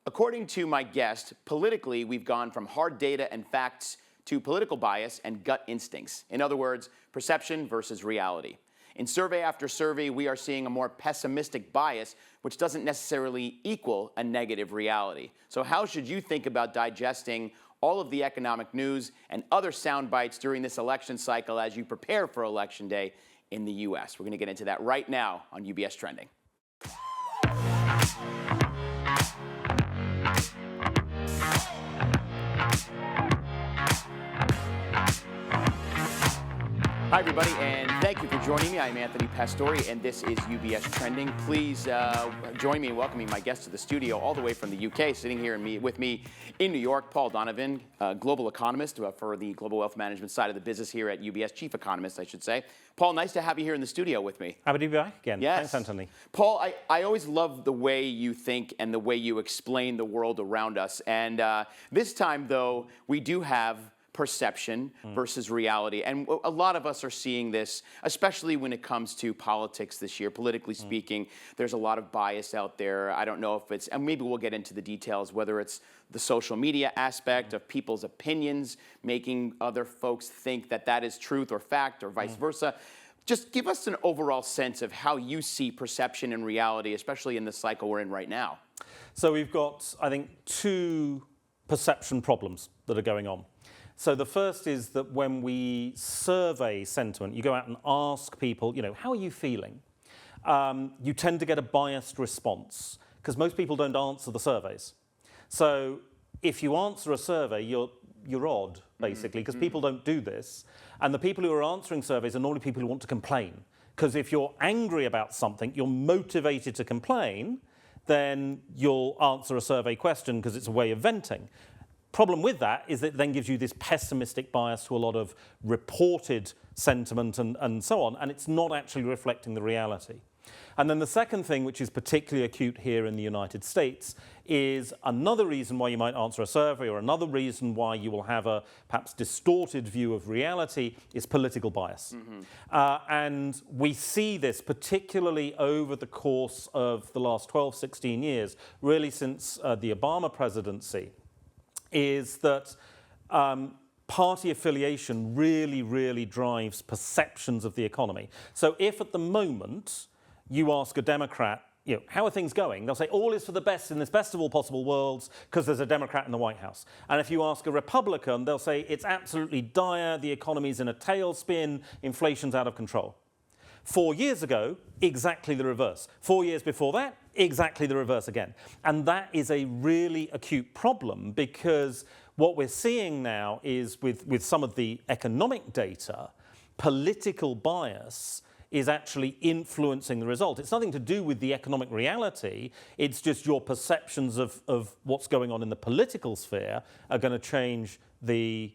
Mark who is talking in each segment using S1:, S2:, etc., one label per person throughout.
S1: According to my guest, politically, we've gone from hard data and facts to political bias and gut instincts. In other words, perception versus reality. In survey after survey, we are seeing a more pessimistic bias, which doesn't necessarily equal a negative reality. So how should you think about digesting all of the economic news and other sound bites during this election cycle as you prepare for Election Day in the U.S.? We're going to get into that right now on UBS Trending. Hi, everybody, and thank you for joining me. I'm Anthony Pastore, and this is UBS Trending. Please join me in welcoming my guest to the studio all the way from the UK, sitting here with me in New York, Paul Donovan, global economist for the global wealth management side of the business here at UBS, chief economist, I should say. Paul, nice to have you here in the studio with me.
S2: Happy to be back again.
S1: Yes.
S2: Thanks, Anthony.
S1: Paul, I always love the way you think and the way you explain the world around us. And this time, though, we do have perception versus reality. And a lot of us are seeing this, especially when it comes to politics this year. Politically speaking, there's a lot of bias out there. I don't know if it's, and maybe we'll get into the details, whether it's the social media aspect of people's opinions, making other folks think that that is truth or fact or vice versa. Just give us an overall sense of how you see perception and reality, especially in the cycle we're in right now.
S2: So we've got, I think, two perception problems that are going on. So the first is that when we survey sentiment, you go out and ask people, how are you feeling? You tend to get a biased response because most people don't answer the surveys. So if you answer a survey, you're odd, basically, because people don't do this. And the people who are answering surveys are normally people who want to complain. Because if you're angry about something, you're motivated to complain, then you'll answer a survey question because it's a way of venting. Problem with that is that it then gives you this pessimistic bias to a lot of reported sentiment and so on, and it's not actually reflecting the reality. And then the second thing, which is particularly acute here in the United States, is another reason why you might answer a survey or another reason why you will have a perhaps distorted view of reality is political bias. And we see this particularly over the course of the last 12, 16 years, really since the Obama presidency, is that party affiliation really, really drives perceptions of the economy. So if at the moment you ask a Democrat, how are things going? They'll say all is for the best in this best of all possible worlds because there's a Democrat in the White House. And if you ask a Republican, they'll say it's absolutely dire, the economy's in a tailspin, inflation's out of control. 4 years ago, exactly the reverse. 4 years before that, exactly the reverse again. And that is a really acute problem because what we're seeing now is with some of the economic data, political bias is actually influencing the result. It's nothing to do with the economic reality. It's just your perceptions of what's going on in the political sphere are going to change the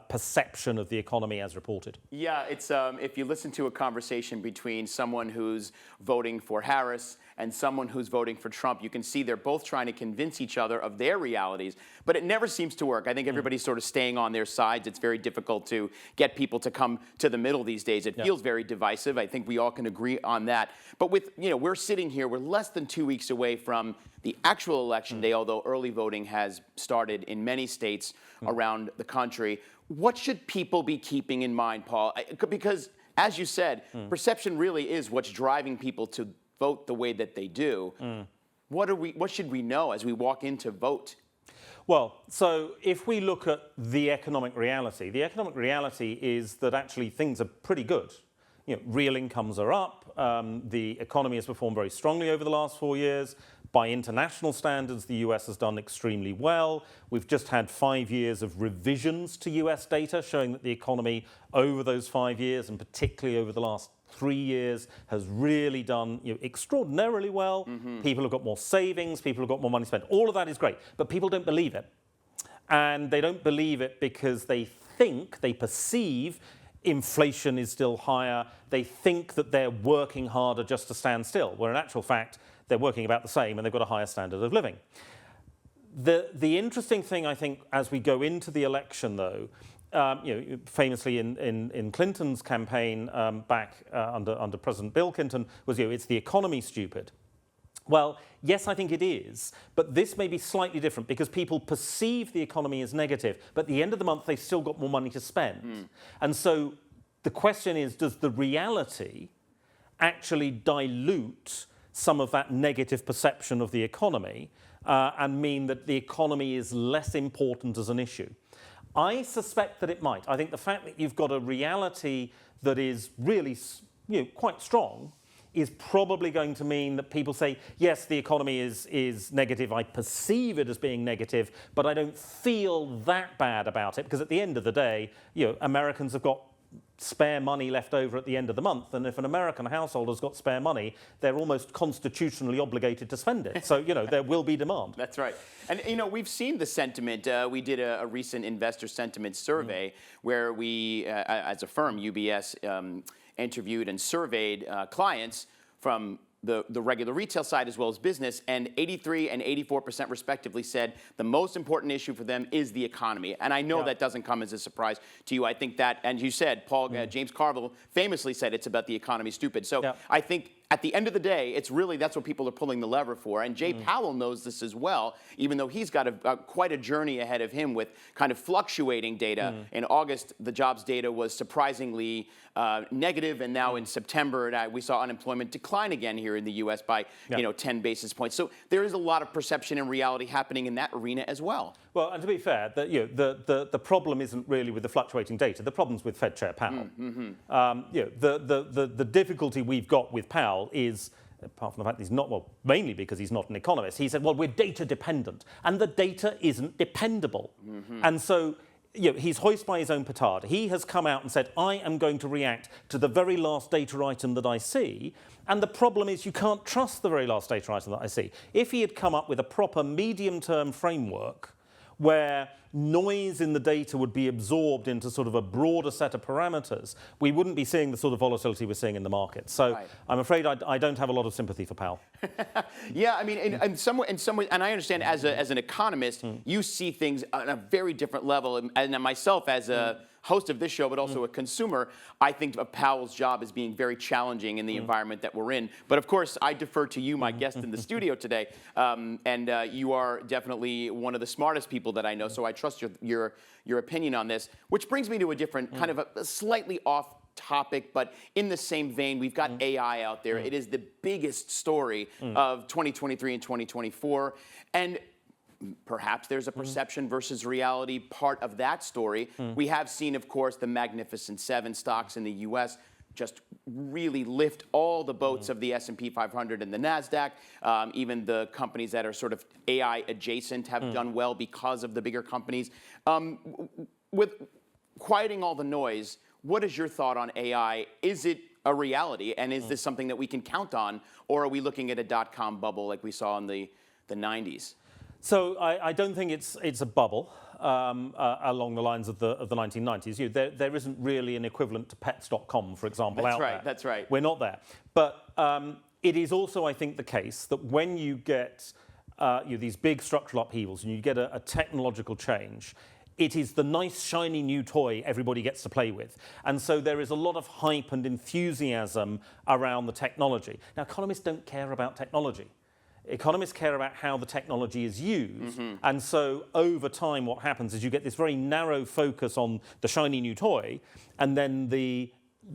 S2: perception of the economy as reported.
S1: Yeah, it's if you listen to a conversation between someone who's voting for Harris and someone who's voting for Trump, you can see they're both trying to convince each other of their realities, but it never seems to work. I think everybody's sort of staying on their sides. It's very difficult to get people to come to the middle these days. It feels very divisive. I think we all can agree on that. But with, we're sitting here, we're less than 2 weeks away from the actual election day, although early voting has started in many states around the country. What should people be keeping in mind, Paul? Because, as you said, perception really is what's driving people to vote the way that they do. What should we know as we walk in to vote?
S2: Well, so if we look at the economic reality is that actually things are pretty good. Real incomes are up. The economy has performed very strongly over the last 4 years. By international standards, the US has done extremely well. We've just had 5 years of revisions to US data showing that the economy over those 5 years, and particularly over the last 3 years, has really done extraordinarily well. People have got more savings, people have got more money spent. All of that is great, but people don't believe it. And they don't believe it because they perceive inflation is still higher. They think that they're working harder just to stand still, where in actual fact, they're working about the same and they've got a higher standard of living. The interesting thing, I think, as we go into the election, though, famously in Clinton's campaign back under President Bill Clinton, was it's the economy, stupid. Well, yes, I think it is, but this may be slightly different because people perceive the economy as negative, but at the end of the month, they've still got more money to spend. And so the question is, does the reality actually dilute some of that negative perception of the economy and mean that the economy is less important as an issue? I suspect that it might. I think the fact that you've got a reality that is really, quite strong is probably going to mean that people say, yes, the economy is negative. I perceive it as being negative, but I don't feel that bad about it because at the end of the day, Americans have got spare money left over at the end of the month, and if an American household has got spare money, they're almost constitutionally obligated to spend it. So, there will be demand.
S1: That's right. And, we've seen the sentiment. We did a recent investor sentiment survey where we, as a firm, UBS, interviewed and surveyed clients from the regular retail side as well as business, and 83 and 84% respectively said the most important issue for them is the economy. And I know that doesn't come as a surprise to you. I think that, and you said, James Carville famously said it's about the economy, stupid. So I think at the end of the day, that's what people are pulling the lever for. And Jay Powell knows this as well, even though he's got quite a journey ahead of him with kind of fluctuating data. In August, the jobs data was surprisingly negative, and now in September, we saw unemployment decline again here in the U.S. by 10 basis points. So there is a lot of perception and reality happening in that arena as well.
S2: Well, and to be fair, the problem isn't really with the fluctuating data. The problem's with Fed Chair Powell. The difficulty we've got with Powell is, apart from the fact that he's not, well, mainly because he's not an economist, he said, well, we're data dependent, and the data isn't dependable. And so, he's hoist by his own petard. He has come out and said, I am going to react to the very last data item that I see. And the problem is you can't trust the very last data item that I see. If he had come up with a proper medium-term framework where noise in the data would be absorbed into sort of a broader set of parameters, we wouldn't be seeing the sort of volatility we're seeing in the market. So I'm afraid I don't have a lot of sympathy for Powell.
S1: Yeah, I mean, in some way, and I understand as an economist, you see things on a very different level. And myself, as a host of this show, but also a consumer, I think of Powell's job as being very challenging in the environment that we're in. But of course, I defer to you, my guest in the studio today, and you are definitely one of the smartest people that I know. So I trust your opinion on this, which brings me to a different kind of a slightly off topic, but in the same vein, we've got AI out there. It is the biggest story of 2023 and 2024, and perhaps there's a perception versus reality part of that story. We have seen, of course, the Magnificent Seven stocks in the U.S. just really lift all the boats of the S&P 500 and the NASDAQ. Even the companies that are sort of AI adjacent have done well because of the bigger companies. With quieting all the noise, what is your thought on AI? Is it a reality, and is this something that we can count on, or are we looking at a dot-com bubble like we saw in the 90s?
S2: So I don't think it's a bubble along the lines of the 1990s. There isn't really an equivalent to pets.com, for example, out there.
S1: That's right.
S2: We're not there. But it is also, I think, the case that when you get these big structural upheavals and you get a technological change, it is the nice, shiny new toy everybody gets to play with. And so there is a lot of hype and enthusiasm around the technology. Now, economists don't care about technology. Economists care about how the technology is used. And so over time, what happens is you get this very narrow focus on the shiny new toy, and then the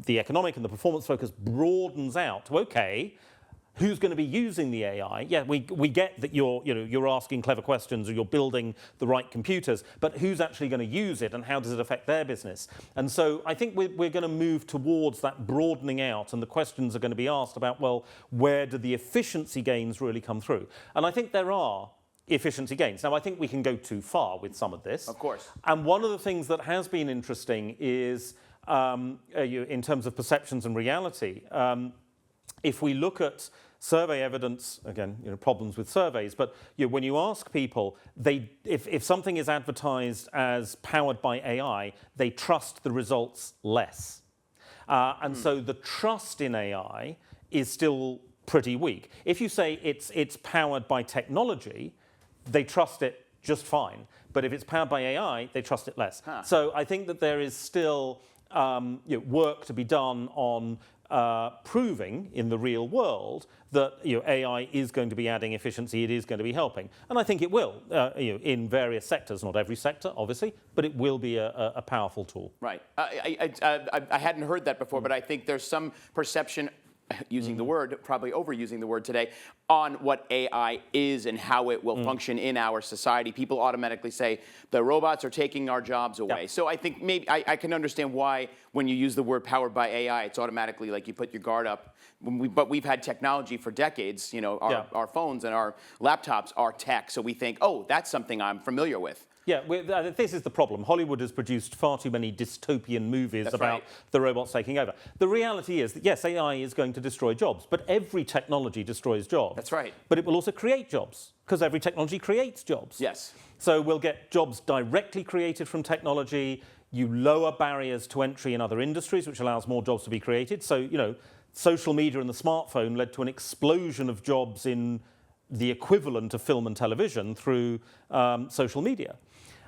S2: economic and the performance focus broadens out to, okay, who's going to be using the AI? Yeah, we get that you're asking clever questions or you're building the right computers, but who's actually going to use it and how does it affect their business? And so I think we're going to move towards that broadening out, and the questions are going to be asked about, well, where do the efficiency gains really come through? And I think there are efficiency gains. Now, I think we can go too far with some of this.
S1: Of course.
S2: And one of the things that has been interesting is, in terms of perceptions and reality, if we look at survey evidence, again, problems with surveys, but when you ask people, if something is advertised as powered by AI, they trust the results less. And so the trust in AI is still pretty weak. If you say it's powered by technology, they trust it just fine. But if it's powered by AI, they trust it less. So I think that there is still work to be done on proving in the real world that AI is going to be adding efficiency, it is going to be helping. And I think it will in various sectors, not every sector, obviously, but it will be a powerful tool.
S1: Right. I hadn't heard that before, but I think there's some perception, using the word, probably overusing the word today, on what AI is and how it will function in our society. People automatically say the robots are taking our jobs away.
S2: Yep.
S1: So I think maybe I can understand why when you use the word powered by AI, it's automatically like you put your guard up. But we've had technology for decades. Our phones and our laptops are tech, so we think, oh, that's something I'm familiar with.
S2: Yeah, this is the problem. Hollywood has produced far too many dystopian movies about the robots taking over. The reality is that, yes, AI is going to destroy jobs, but every technology destroys jobs.
S1: That's right.
S2: But it will also create jobs, because every technology creates jobs.
S1: Yes.
S2: So we'll get jobs directly created from technology. You lower barriers to entry in other industries, which allows more jobs to be created. So, social media and the smartphone led to an explosion of jobs in the equivalent of film and television through social media.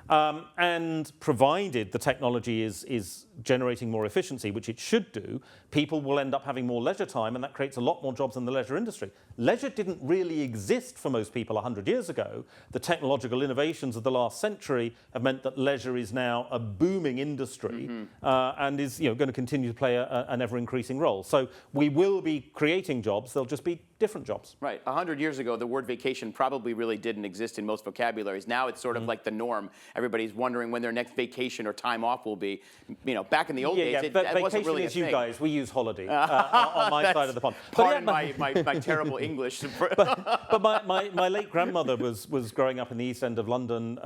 S2: And provided the technology is generating more efficiency, which it should do, people will end up having more leisure time, and that creates a lot more jobs in the leisure industry. Leisure didn't really exist for most people 100 years ago. The technological innovations of the last century have meant that leisure is now a booming industry and is going to continue to play an ever-increasing role. So we will be creating jobs. They'll just be different jobs.
S1: Right. 100 years ago, the word vacation probably really didn't exist in most vocabularies. Now it's sort of like the norm. Everybody's wondering when their next vacation or time off will be. Back in the old days, it wasn't really a thing.
S2: Vacation is you guys. We use holiday on my side of the pond.
S1: Pardon my terrible English.
S2: But my late grandmother was growing up in the East End of London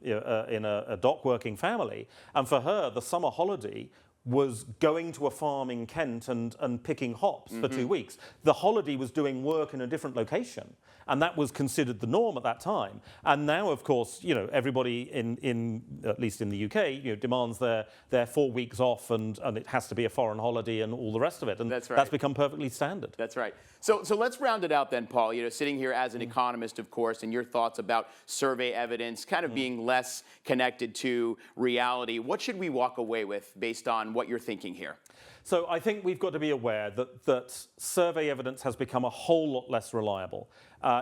S2: in a dock working family. And for her, the summer holiday was going to a farm in Kent and picking hops for 2 weeks. The holiday was doing work in a different location, and that was considered the norm at that time. And now, of course, everybody in at least in the UK, demands their 4 weeks off, and it has to be a foreign holiday and all the rest of it. And
S1: that's right.
S2: That's become perfectly standard.
S1: That's right. So let's round it out then, Paul. Sitting here as an economist, of course, and your thoughts about survey evidence kind of being less connected to reality. What should we walk away with based on what you're thinking here?
S2: So I think we've got to be aware that survey evidence has become a whole lot less reliable.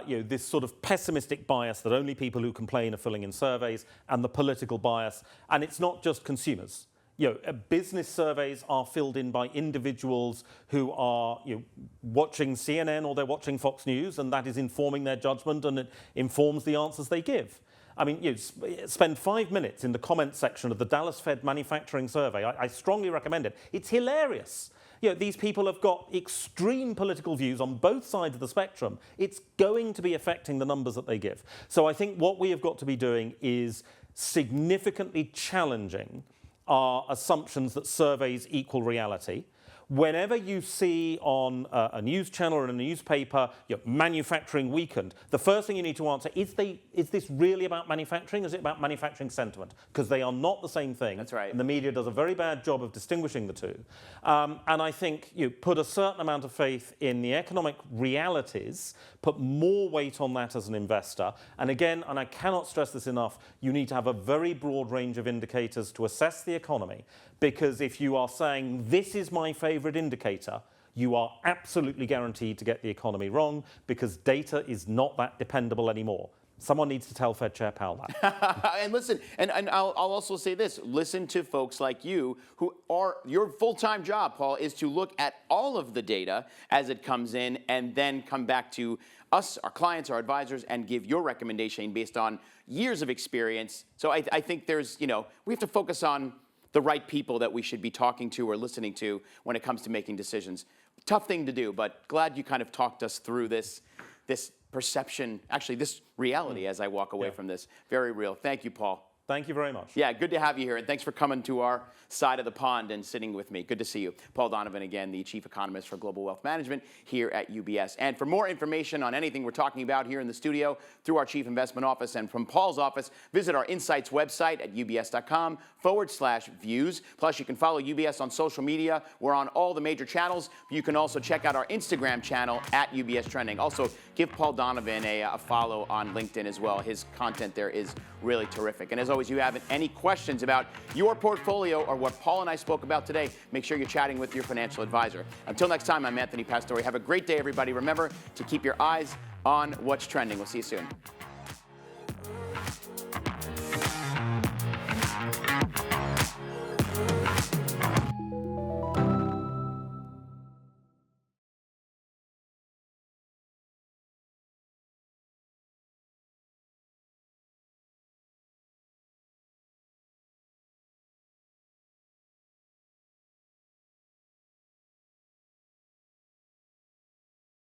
S2: This sort of pessimistic bias that only people who complain are filling in surveys, and the political bias. And it's not just consumers. Business surveys are filled in by individuals who are watching CNN or they're watching Fox News, and that is informing their judgment, and it informs the answers they give. I mean, spend 5 minutes in the comments section of the Dallas Fed Manufacturing Survey. I strongly recommend it. It's hilarious. These people have got extreme political views on both sides of the spectrum. It's going to be affecting the numbers that they give. So I think what we have got to be doing is significantly challenging our assumptions that surveys equal reality. Whenever you see on a news channel or in a newspaper, manufacturing weakened, the first thing you need to answer, is this really about manufacturing? Is it about manufacturing sentiment? Because they are not the same thing.
S1: That's right.
S2: And the media does a very bad job of distinguishing the two. And I think you put a certain amount of faith in the economic realities, put more weight on that as an investor. And again, and I cannot stress this enough, you need to have a very broad range of indicators to assess the economy. Because if you are saying, this is my favourite indicator, you are absolutely guaranteed to get the economy wrong, because data is not that dependable anymore. Someone needs to tell Fed Chair Powell that.
S1: And listen, and I'll also say this, listen to folks like you who are, your full-time job, Paul, is to look at all of the data as it comes in and then come back to us, our clients, our advisors, and give your recommendation based on years of experience. So I think there's, we have to focus on the right people that we should be talking to or listening to when it comes to making decisions. Tough thing to do, but glad you kind of talked us through this perception, actually this reality as I walk away from this. Very real. Thank you, Paul.
S2: Thank you very much.
S1: Yeah, good to have you here, and thanks for coming to our side of the pond and sitting with me. Good to see you. Paul Donovan, again, the Chief Economist for Global Wealth Management here at UBS. And for more information on anything we're talking about here in the studio, through our Chief Investment Office and from Paul's office, visit our Insights website at ubs.com/views. Plus, you can follow UBS on social media. We're on all the major channels. You can also check out our Instagram channel at UBS Trending. Also, give Paul Donovan a follow on LinkedIn as well. His content there is really terrific. And as always, always, you have any questions about your portfolio or what Paul and I spoke about today, make sure you're chatting with your financial advisor. Until next time, I'm Anthony Pastore. Have a great day, everybody. Remember to keep your eyes on what's trending. We'll see you soon.